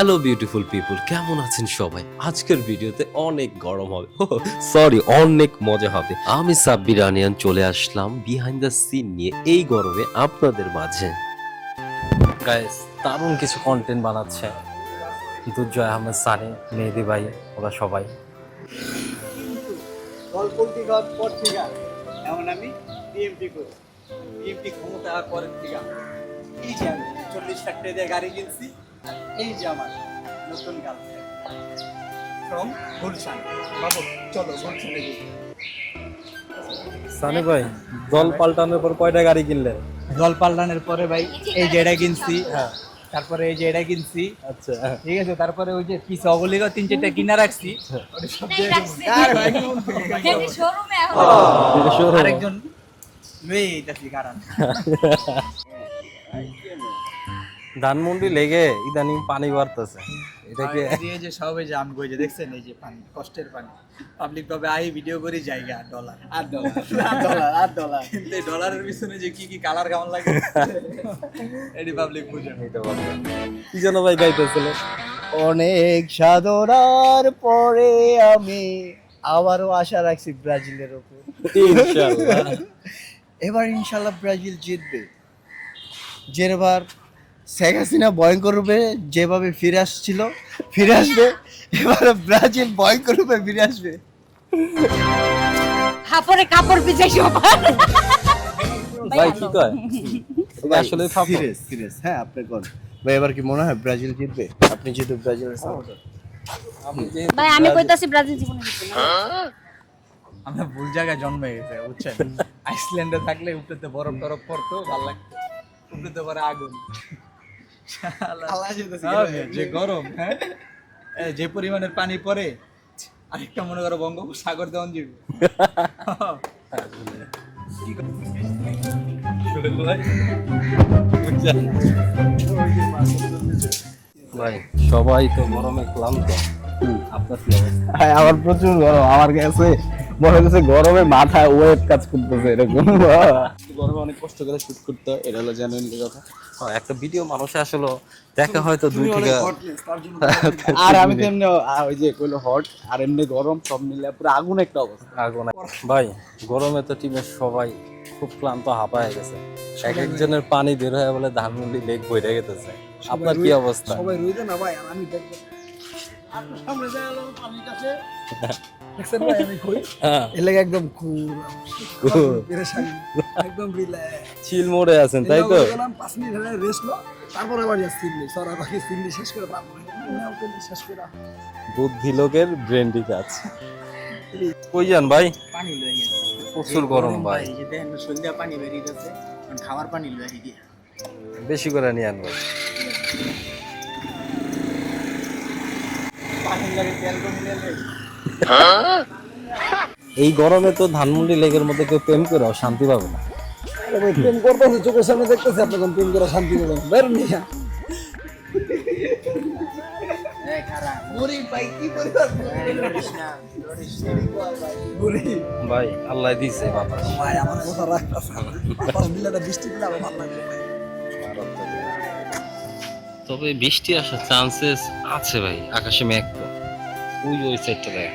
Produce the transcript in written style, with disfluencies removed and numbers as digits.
Hello beautiful people, কেমন আছেন সবাই? আজকের ভিডিওতে অনেক গরম হবে, সরি অনেক মজা হবে। আমি সাব্বির আনিয়ান চলে আসলাম বিহাইন্ড দ্য সিন নিয়ে এই গরমে আপনাদের মাঝে। গাইস, দারুণ কিছু কন্টেন্ট বানাচ্ছে দুর্জয় আহমেদ, সানি, মেহেদি ভাই, ওরা সবাই। গল্পটি ঘর পর থেকে এমন আমি বিএমপি করি, বিএমপি ক্ষমতা আর পরের থেকে এই যে আমি 40 লাখ টাকা দিয়ে গাড়ি কিনছি, আর এই যে আমার নতুন গার্লফ্রেন্ড ফ্রম গুলশান। বাবু চলো গুলশানে যাই। সানি ভাই, দল পাল্টানোর পর কয়টা গাড়ি কিনলেন? দল পাল্টানোর পরে ভাই এই যে এটা কিনছি, তারপরে এই যে এটা কিনছি, আচ্ছা, ঠিক আছে, তারপরে ওই যে পিছে অগলিগো 3-4টা কিনা রাখছি, ওটা সব দিয়ে দেবো। আর ভাই আরেকজন লয়ে এইতাছি কারণ ধানমন্ডি লেগে ইদানিং পানি বাড়তেছে, এটাকে এই যে সব এই যে আমি কই যে দেখছেন এই যে পানি, কষ্টের পানি, পাবলিক ভাবে আই ভিডিও করি জায়গা $8 $8 কিন্তু এই ডলারের পিছনে যে কি কি কালার কেমন লাগে এডি পাবলিক বুঝে না। কি যেন ভাই গাইতেছিল? অনেক সাধনার পরে আমি আবারও আশা রাখছি ব্রাজিলের উপর। ইনশাআল্লাহ এবার ইনশাল্লাহ ব্রাজিল জিতবে। যেবার শেখ হাসিনা ভয়ঙ্কর রূপে যেভাবে ফিরে আসছিল ফিরে আসবে, এবার ব্রাজিল ভয়ঙ্কর রূপে ফিরে আসবে। হাপরে কাপড় বিছাই সবার ভাই কি কয়? এটা আসলে সিরিয়াস সিরিয়াস। হ্যাঁ, আপনি কোন ভাই, এবার কি মনে হয় ব্রাজিল জিতবে? আপনি যেহেতু ব্রাজিলের সাপোর্টার। ভাই আমি কইতাছি ব্রাজিল জীবনে জিতবে না। আমরা ভুল জায়গায় জন্মে গেছে বুঝছেন। আইসল্যান্ডে থাকলে উপরেতে বরফ টরফ পড়তো, ভালো লাগতো, উপরেতে পরে আগুন, যে গরম, হ্যাঁ যে পরিমাণের পানি পড়ে, আরেকটা মনে করো বঙ্গোপসাগর দেওয়ান যাবে। ভাই সবাই তো গরমে ক্লান্ত, আপনার কি অবস্থা? আমার প্রচুর গরম, আমার কাছে মনে হচ্ছে গরমে মাথায় ওয়েট কাজ করতেছে এরকম। গরমে অনেক কষ্ট করে শুট করতে হয়, এটা হলো জানেন কথা। একটা ভিডিও মানুষে আসলে দেখা হয়তো 2 থেকে আর আমি তো এমনি ওই যে কইলো হট আর এমনি গরম সব মিলে পুরো আগুন একটা অবস্থা। আগুন। ভাই গরমে তো টিমের সবাই খুব ক্লান্ত, হাঁপায় গেছে। এক একজনের পানি বের হয়ে বলে ধানমন্ডি লেক বইরে গেছে। আপনার কি অবস্থা? সবাই রইতে না ভাই, আর আমি দেখবো সামনে যাই হলো পানির কাছে, দেখছেন ভাই আমি কই এলাকা একদম কুল পেরেশানি, একদম রিল্যাক্স চিল মোড়ে আছেন তাই তো? 5 মিনিট হলে রেস্ট লো, তারপরে আবার যাচ্ছি সরা বাকি সিন্নি শেষ করে তারপরে শেষ করে বুদ্ধি লোকের ব্রেন্ডি কাজ। কই যান ভাই? পানি লয়ে গেছে। প্রচুর গরম ভাই, এই যে দেখেন সন্ধ্যা পানি বেরিয়ে যাচ্ছে, খাওয়ার পানি লয়ে গিয়ে বেশি করে নিয়ে আন ভাই। পানি লাগে তেল কমে গেলে। এই গরমে তো ধানমন্ডি লেকের মধ্যে কেউ প্রেম করেও শান্তি পাবে না। প্রেম করতেছে, চোখের সামনে দেখতেছে, আপনি কোন প্রেম করে শান্তি পাবেন? বের নিয়ে ভাই আল্লাহ দিছে বাতাস। ভাই আমার কথা রাখতেছে, বাতাস দিলে বৃষ্টি দিলে আবার ভালো লাগবে। তবে বৃষ্টি আসার চান্সেস আছে ভাই, আকাশে মেঘ তো ওই সাইডটা দেখ।